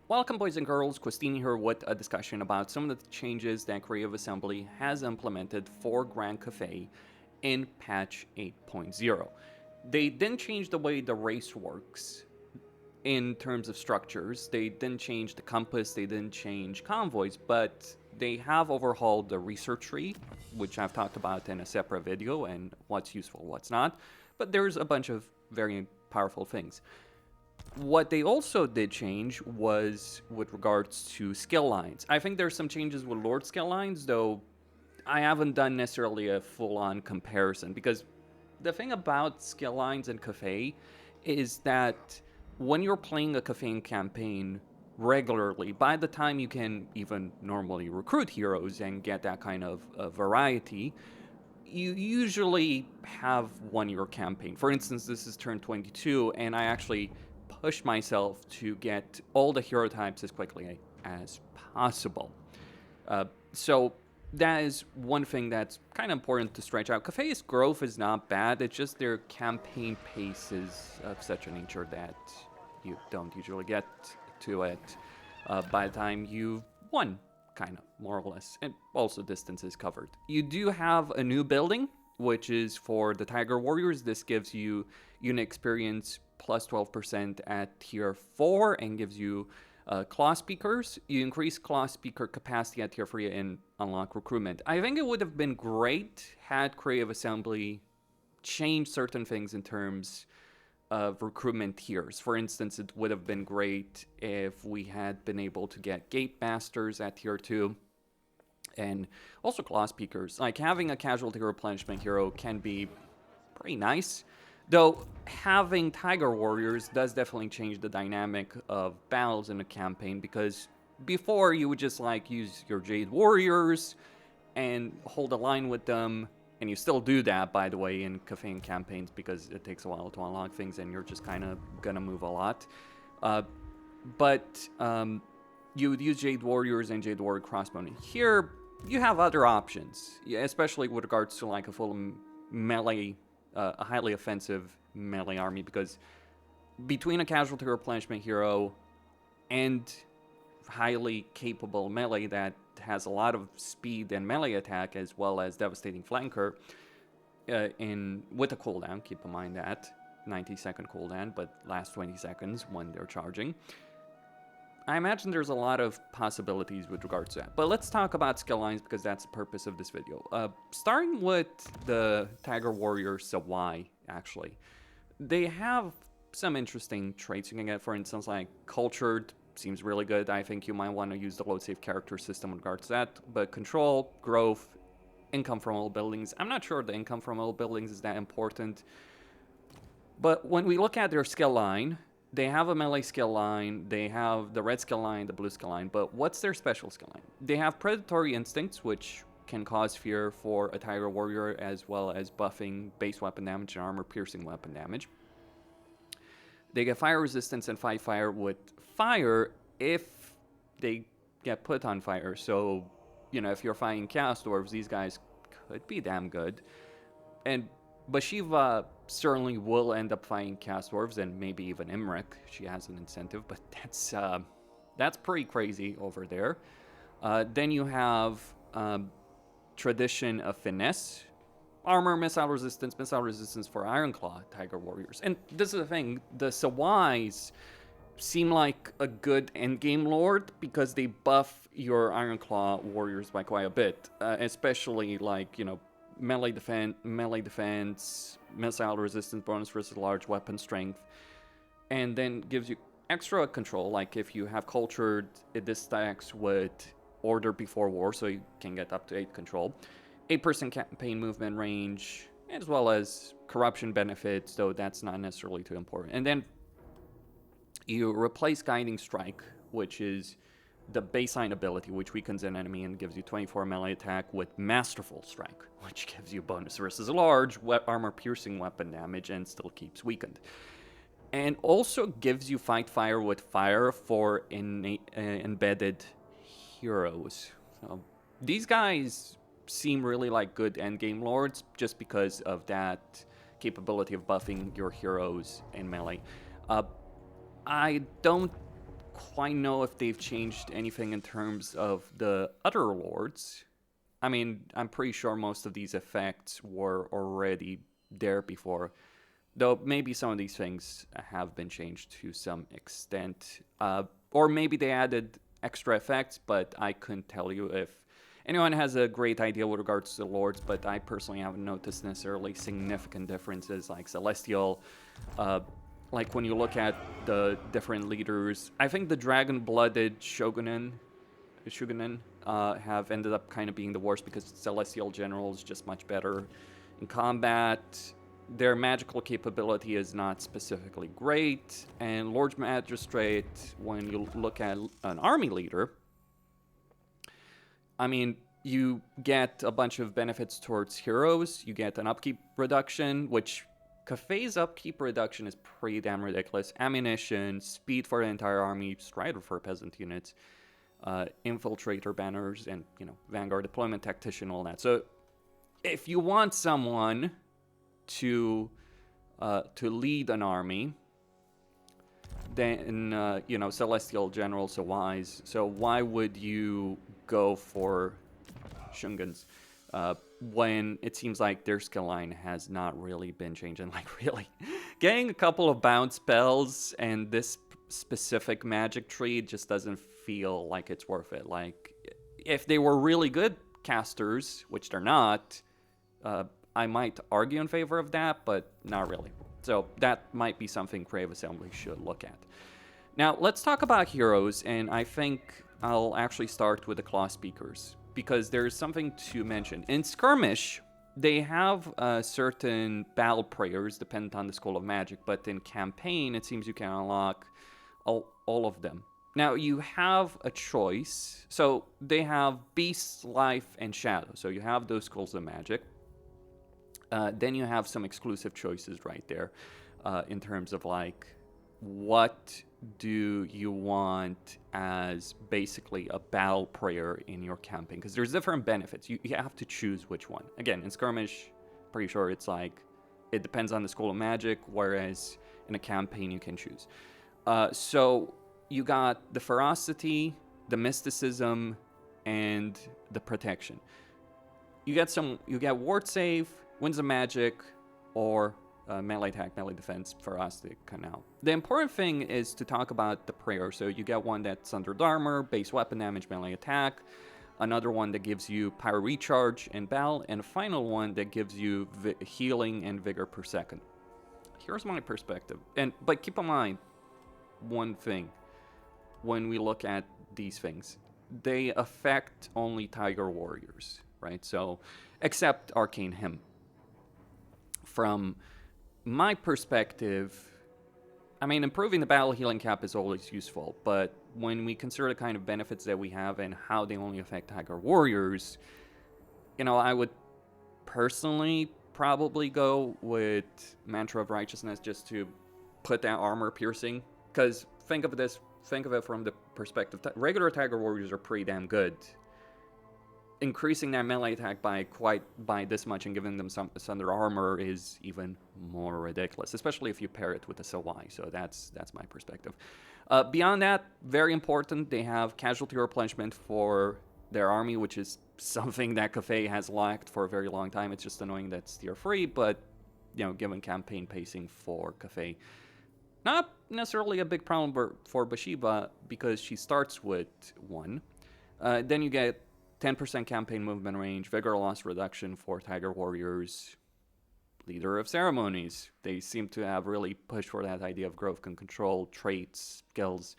Welcome, boys and girls. Costin here with a discussion about some of the changes that Creative Assembly has implemented for Grand Cathay in patch 8.0. They didn't change the way the race works in terms of structures. They didn't change the compass. They didn't change convoys, but they have overhauled the research tree, which I've talked about in a separate video, and what's useful, what's not. But there's a bunch of very powerful things. What they also did change was with regards to skill lines. I think there's some changes with Lord skill lines, though I haven't done necessarily a full-on comparison, because the thing about skill lines in Cathay is that when you're playing a Cathay campaign regularly, by the time you can even normally recruit heroes and get that kind of variety, you usually have one-year campaign. For instance, this is turn 22, and I actually push myself to get all the hero types as quickly as possible. So that is one thing that's kind of important to stretch out. Cathay's growth is not bad, it's just their campaign pace is of such a nature that you don't usually get to it by the time you've won, kind of, more or less. And also distance is covered. You do have a new building, which is for the Tiger Warriors. This gives you unit experience plus 12% at tier 4 and gives you Clawspeakers. You increase Clawspeaker capacity at tier 3 and unlock recruitment. I think it would have been great had Creative Assembly changed certain things in terms of recruitment tiers. For instance, it would have been great if we had been able to get Gate Masters at tier 2 and also Clawspeakers. Like, having a casualty replenishment hero can be pretty nice. Though having Tiger Warriors does definitely change the dynamic of battles in a campaign, because before you would just like use your Jade Warriors and hold a line with them, and you still do that, by the way, in Cathay campaigns, because it takes a while to unlock things and you're just kind of gonna move a lot. But you would use Jade Warriors and Jade Warrior Crossbowmen. Here, you have other options, especially with regards to like a full melee, a highly offensive melee army, because between a casualty replenishment hero and highly capable melee that has a lot of speed and melee attack, as well as devastating flanker, with a cooldown, keep in mind that 90-second cooldown, but lasts 20 seconds when they're charging. I imagine there's a lot of possibilities with regards to that. But let's talk about skill lines, because that's the purpose of this video. Starting with the Tiger Warrior Sawai, actually. They have some interesting traits you can get. For instance, like Cultured seems really good. I think you might want to use the load save character system with regards to that. But Control, Growth, Income from all buildings. I'm not sure the income from all buildings is that important. But when we look at their skill line, they have a melee skill line, they have the red skill line, the blue skill line, but what's their special skill line? They have Predatory Instincts, which can cause fear for a Tiger Warrior, as well as buffing base weapon damage and armor-piercing weapon damage. They get Fire Resistance and Fight Fire with Fire if they get put on fire. So, you know, if you're fighting Chaos Dwarves, these guys could be damn good. And Bashiva certainly will end up fighting Chaos Dwarves, and maybe even Imric. She has an incentive, but that's pretty crazy over there. Then you have Tradition of Finesse, Armor, missile resistance for Ironclaw Tiger Warriors. And this is the thing, the Sawais seem like a good endgame lord, because they buff your Ironclaw Warriors by quite a bit, especially like, you know, melee defense, missile resistance bonus versus large weapon strength, and then gives you extra control. Like if you have Cultured, this stacks with Order Before War, so you can get up to 8 control, 8% campaign movement range, as well as corruption benefits, though that's not necessarily too important. And then you replace Guiding Strike, which is the baseline ability, which weakens an enemy and gives you 24 melee attack, with Masterful Strike, which gives you bonus versus large armor-piercing weapon damage and still keeps weakened. And also gives you Fight Fire with Fire for embedded heroes. So these guys seem really like good endgame lords, just because of that capability of buffing your heroes in melee. I don't quite know if they've changed anything in terms of the other lords. I mean, I'm pretty sure most of these effects were already there before, though maybe some of these things have been changed to some extent. Or maybe they added extra effects, but I couldn't tell you if anyone has a great idea with regards to the lords, but I personally haven't noticed necessarily significant differences like Celestial. Like when you look at the different leaders, I think the dragon-blooded shogunin have ended up kind of being the worst because Celestial General is just much better in combat. Their magical capability is not specifically great, and Lord Magistrate, when you look at an army leader, I mean, you get a bunch of benefits towards heroes. You get an upkeep reduction, which Cathay's upkeep reduction is pretty damn ridiculous. Ammunition, speed for the entire army, Strider for peasant units, infiltrator banners, and, you know, Vanguard deployment tactician, all that. So if you want someone to lead an army, then you know, Celestial Generals are wise. So why would you go for Shungans when it seems like their skill line has not really been changing? Like, really, getting a couple of bounce spells and this specific magic tree just doesn't feel like it's worth it. Like, if they were really good casters, which they're not, I might argue in favor of that, but not really. So that might be something Creative Assembly should look at. Now, let's talk about heroes, and I think I'll actually start with the Clawspeakers, because there's something to mention. In Skirmish, they have certain battle prayers dependent on the School of Magic, but in Campaign, it seems you can unlock all of them. Now, you have a choice. So they have Beast, Life, and Shadow. So you have those Schools of Magic. Then you have some exclusive choices right there in terms of, like, what do you want as basically a battle prayer in your campaign? Because there's different benefits. You have to choose which one. Again, in Skirmish, pretty sure it's like, it depends on the School of Magic, whereas in a campaign you can choose. So you got the Ferocity, the Mysticism, and the Protection. You get Ward Save, Winds of Magic, or melee attack, melee defense, Ferocity Canal. The important thing is to talk about the prayer. So you get one that's Sundered Armor, base weapon damage, melee attack, another one that gives you Pyro Recharge and Battle, and a final one that gives you healing and vigor per second. Here's my perspective. But keep in mind one thing when we look at these things. They affect only Tiger Warriors, right? So, except Arcane Hymn. From my perspective, I mean, improving the battle healing cap is always useful, but when we consider the kind of benefits that we have and how they only affect Tiger Warriors, you know, I would personally probably go with Mantra of Righteousness just to put that armor piercing. Because think of it from the perspective, regular Tiger Warriors are pretty damn good. Increasing their melee attack by this much and giving them some Sundered Armor is even more ridiculous, especially if you pair it with a SOI. So that's my perspective. Beyond that, very important, they have casualty replenishment for their army, which is something that Cathay has lacked for a very long time. It's just annoying that it's tier free, but, you know, given campaign pacing for Cathay, not necessarily a big problem for Bathsheba because she starts with 1. Then you get 10% campaign movement range, vigor loss reduction for Tiger Warriors, Leader of Ceremonies. They seem to have really pushed for that idea of growth and control, traits, skills,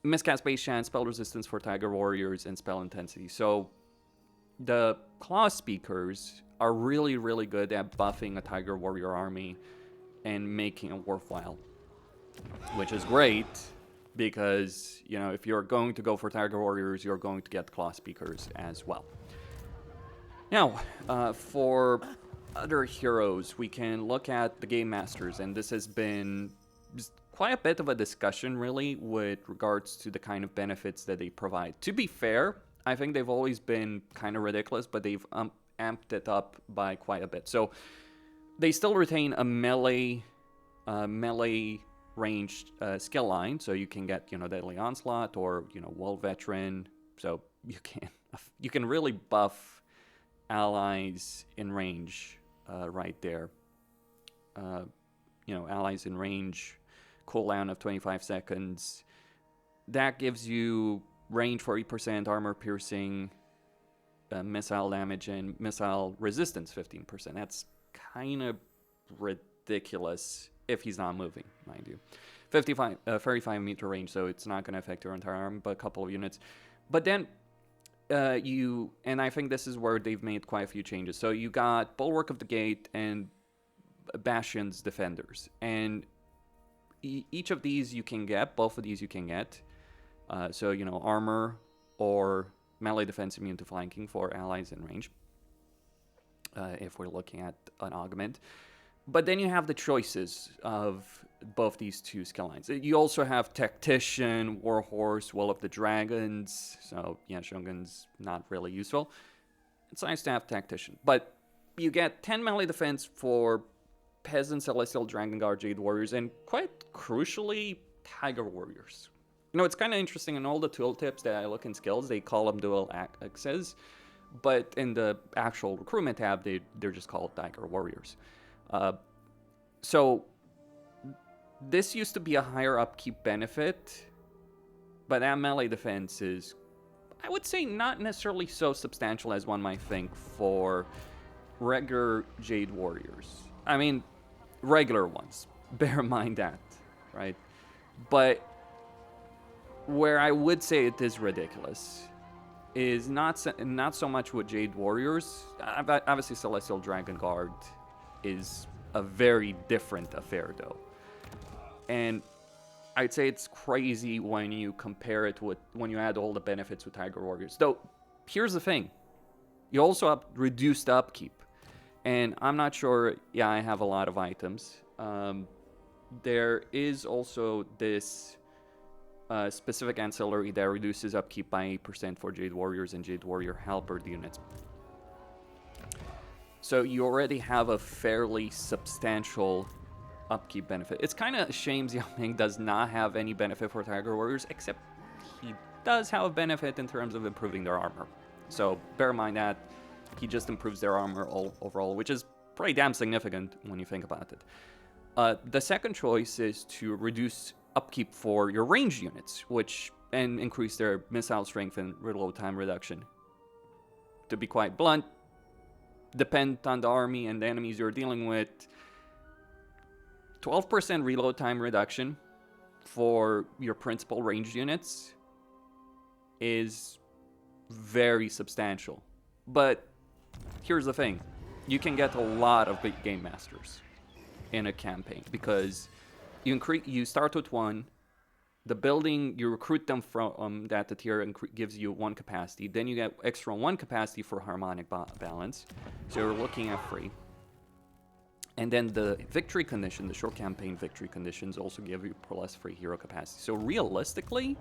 miscast base chance, spell resistance for Tiger Warriors, and spell intensity. So the Clawspeakers are really, really good at buffing a Tiger Warrior army and making it worthwhile, which is great. Because, you know, if you're going to go for Tiger Warriors, you're going to get Clawspeakers as well. Now, for other heroes, we can look at the Game Masters, and this has been quite a bit of a discussion, really, with regards to the kind of benefits that they provide. To be fair, I think they've always been kind of ridiculous, but they've amped it up by quite a bit. So, they still retain a melee ranged skill line, so you can get, Deadly Onslaught or, Wall Veteran. So you can really buff allies in range right there. Allies in range, cooldown of 25 seconds. That gives you range 40%, armor piercing, missile damage, and missile resistance 15%. That's kind of ridiculous if he's not moving, mind you. 35-meter range, so it's not going to affect your entire arm, but a couple of units. But then and I think this is where they've made quite a few changes. So you got Bulwark of the Gate and Bastion's Defenders. And each of these you can get, both of these you can get. So, armor or melee defense immune to flanking for allies in range, if we're looking at an augment. But then you have the choices of both these two skill lines. You also have Tactician, Warhorse, Will of the Dragons. So, yeah, Shogun's not really useful. It's nice to have Tactician. But you get 10 melee defense for Peasant, Celestial, Dragon Guard, Jade Warriors, and quite crucially, Tiger Warriors. It's kind of interesting. In all the tooltips that I look in skills, they call them dual axes. But in the actual recruitment tab, they're just called Tiger Warriors. So this used to be a higher upkeep benefit, but that melee defense is, I would say, not necessarily so substantial as one might think for regular Jade Warriors. I mean, regular ones. Bear in mind that, right? But where I would say it is ridiculous is not so much with Jade Warriors. Obviously, Celestial Dragon Guard is a very different affair, though. And I'd say it's crazy when you compare it with, when you add all the benefits with Tiger Warriors. Though, here's the thing. You also have reduced upkeep. And I'm not sure, I have a lot of items. There is also this specific ancillary that reduces upkeep by 8% for Jade Warriors and Jade Warrior Halberd units. So you already have a fairly substantial upkeep benefit. It's kind of a shame Xiaoming does not have any benefit for Tiger Warriors, except he does have a benefit in terms of improving their armor. So bear in mind that he just improves their armor overall, which is pretty damn significant when you think about it. The second choice is to reduce upkeep for your ranged units, and increase their missile strength and reload time reduction. To be quite blunt, depend on the army and the enemies you're dealing with. 12% reload time reduction for your principal ranged units is very substantial. But here's the thing. You can get a lot of big game masters in a campaign because you start with one. The building, you recruit them from that the tier gives you 1 capacity. Then you get extra 1 capacity for harmonic balance. So you're looking at 3. And then the victory condition, the short campaign victory conditions also give you plus 3 hero capacity. So realistically,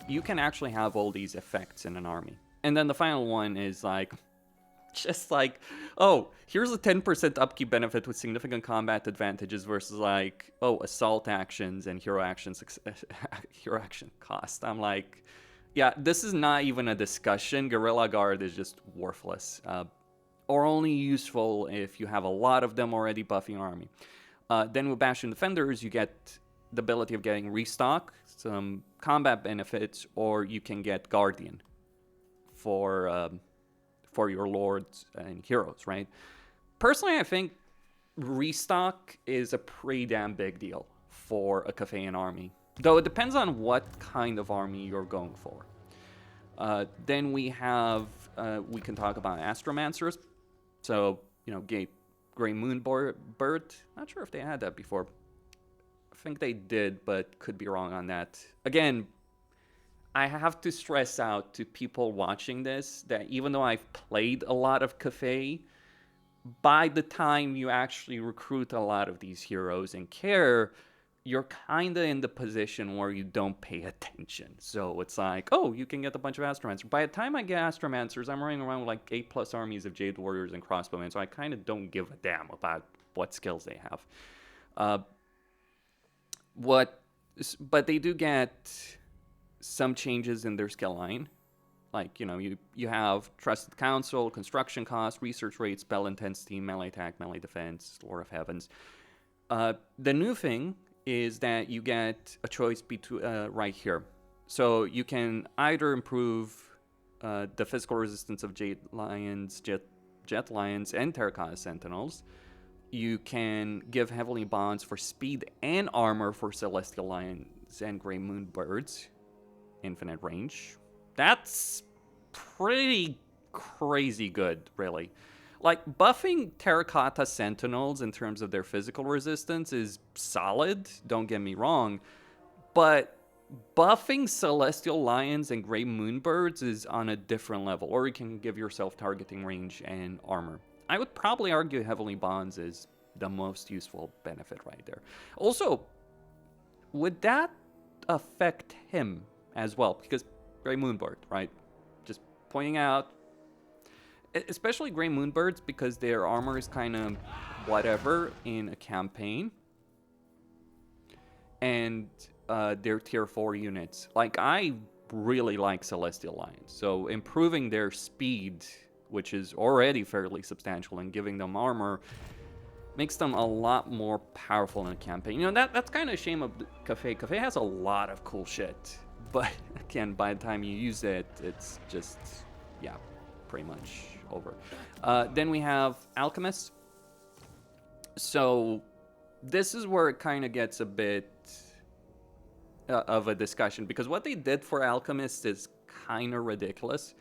you can actually have all these effects in an army. And then the final one is just oh, here's a 10% upkeep benefit with significant combat advantages versus assault actions and hero action cost. I'm like, yeah, this is not even a discussion. Guerrilla Guard is just worthless. Or only useful if you have a lot of them already buffing your army. Then with Bastion Defenders, you get the ability of getting restock, some combat benefits, or you can get Guardian for your lords and heroes, right? Personally, I think restock is a pretty damn big deal for a Cathayan army. Though it depends on what kind of army you're going for. Then we can talk about Astromancers. So, Grey Moon Bird. Not sure if they had that before. I think they did, but could be wrong on that. Again, I have to stress out to people watching this that even though I've played a lot of Cathay, by the time you actually recruit a lot of these heroes and care, you're kind of in the position where you don't pay attention. So it's oh, you can get a bunch of Astromancers. By the time I get Astromancers, I'm running around with 8+ armies of Jade Warriors and Crossbowmen, so I kind of don't give a damn about what skills they have. But they do get some changes in their skill line. Like, you have Trusted Counsel, Construction Cost, Research Rate, Spell Intensity, Melee Attack, Melee Defense, Lord of Heavens. The new thing is that you get a choice between right here. So you can either improve the physical resistance of Jade Lions, Jet Lions, and Terracotta Sentinels. You can give Heavenly Bonds for speed and armor for Celestial Lions and Grey Moon Birds. Infinite range. That's pretty crazy good, really. Like, buffing Terracotta Sentinels in terms of their physical resistance is solid, don't get me wrong, but buffing Celestial Lions and Grey Moonbirds is on a different level, or you can give yourself targeting range and armor. I would probably argue Heavenly Bonds is the most useful benefit right there. Also, would that affect him as well? Because Grey Moonbird, right? Just pointing out, especially Grey Moonbirds, because their armor is kind of whatever in a campaign. And they're tier 4 units. Like, I really like Celestial Lions. So improving their speed, which is already fairly substantial, and giving them armor makes them a lot more powerful in a campaign. That's kind of a shame of Cathay. Cathay has a lot of cool shit. But again, by the time you use it, it's just, yeah, pretty much over. Then we have Alchemist. So this is where it kind of gets a bit of a discussion, because what they did for Alchemist is kind of ridiculous.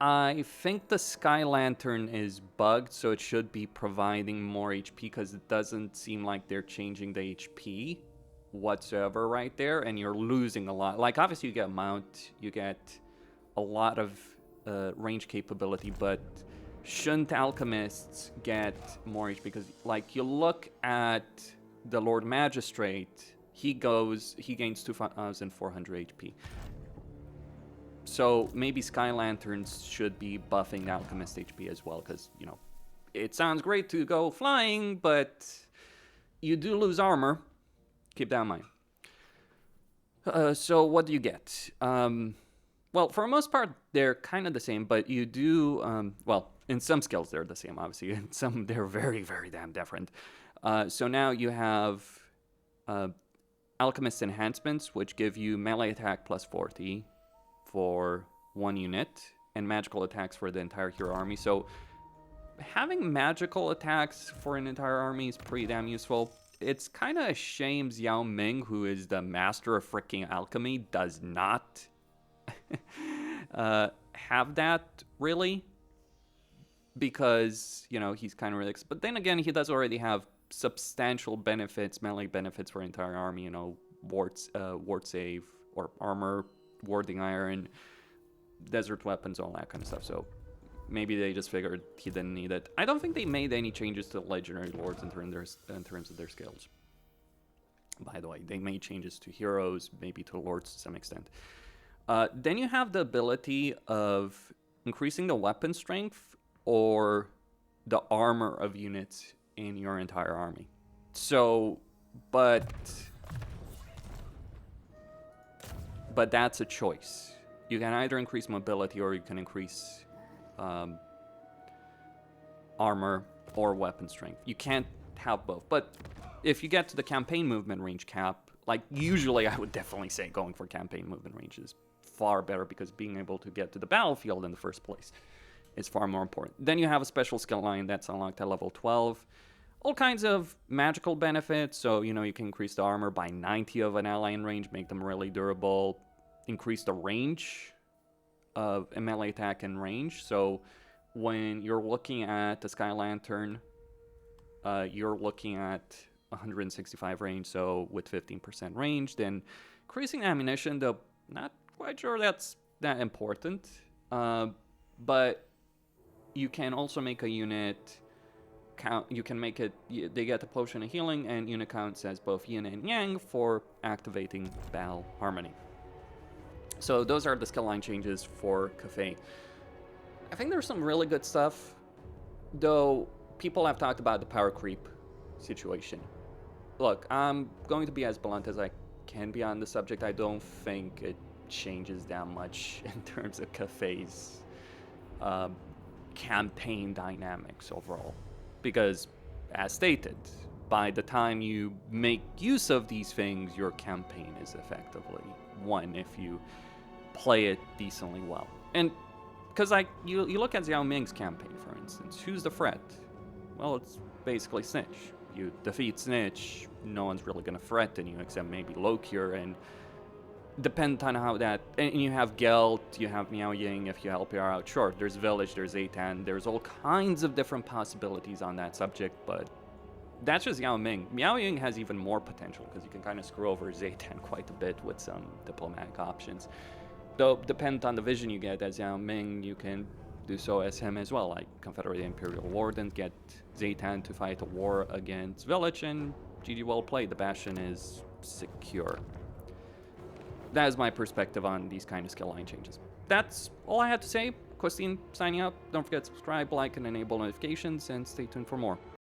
I think the Sky Lantern is bugged, so it should be providing more HP, because it doesn't seem like they're changing the HP whatsoever right there, and you're losing a lot. Like, obviously you get mount, you get a lot of range capability, but shouldn't Alchemists get more HP? Because, like, you look at the Lord Magistrate, he gains 2,400 HP. So maybe Sky Lanterns should be buffing the Alchemist HP as well, because, it sounds great to go flying, but you do lose armor. Keep that in mind. So what do you get? Well, for the most part, they're kind of the same, but you do, in some skills they're the same, obviously. In some, they're very, very damn different. So now you have Alchemist Enhancements, which give you melee attack plus 40 for one unit, and magical attacks for the entire hero army. So having magical attacks for an entire army is pretty damn useful. It's kind of a shame Xiao Ming, who is the master of freaking alchemy, does not have that, really. Because, he's kind of relaxed. But then again, he does already have substantial benefits, melee benefits for an entire army, ward save, or armor, warding iron, desert weapons, all that kind of stuff. So maybe they just figured he didn't need it. I don't think they made any changes to Legendary Lords in terms of their skills. By the way, they made changes to heroes, maybe to Lords to some extent. Then you have the ability of increasing the weapon strength or the armor of units in your entire army. So, but that's a choice. You can either increase mobility or you can increase armor or weapon strength. You can't have both. But if you get to the campaign movement range cap, like, usually I would definitely say going for campaign movement range is far better, because being able to get to the battlefield in the first place is far more important. Then you have a special skill line that's unlocked at level 12. All kinds of magical benefits. So, you can increase the armor by 90 of an ally in range, make them really durable, increase the range of a melee attack and range. So when you're looking at the Sky Lantern, you're looking at 165 range, so with 15% range. Then increasing ammunition, though not quite sure that's that important. But you can also make a unit count. You can make it, they get a potion of healing, and unit counts as both yin and yang for activating Battle Harmony. So those are the skill line changes for Cathay. I think there's some really good stuff, though people have talked about the power creep situation. Look, I'm going to be as blunt as I can be on the subject. I don't think it changes that much in terms of Cathay's campaign dynamics overall. Because, as stated, by the time you make use of these things, your campaign is effectively won if you play it decently well. And because you look at Xiao Ming's campaign, for instance, who's the threat? Well, it's basically Snitch. You defeat Snitch, no one's really going to threaten you except maybe Lokir, and depend on how that... And you have Gelt, you have Miao Ying if you help her out. Sure, there's Village, there's Eitan, there's all kinds of different possibilities on that subject, but that's just Yao Ming. Miao Ying has even more potential because you can kind of screw over Zaytan quite a bit with some diplomatic options. Though, dependent on the vision you get as Yao Ming, you can do so as him as well, like Confederate Imperial Wardens, get Zaytan to fight a war against Village, and GG well played, the Bastion is secure. That is my perspective on these kind of skill line changes. That's all I had to say. Costin signing out. Don't forget to subscribe, like, and enable notifications, and stay tuned for more.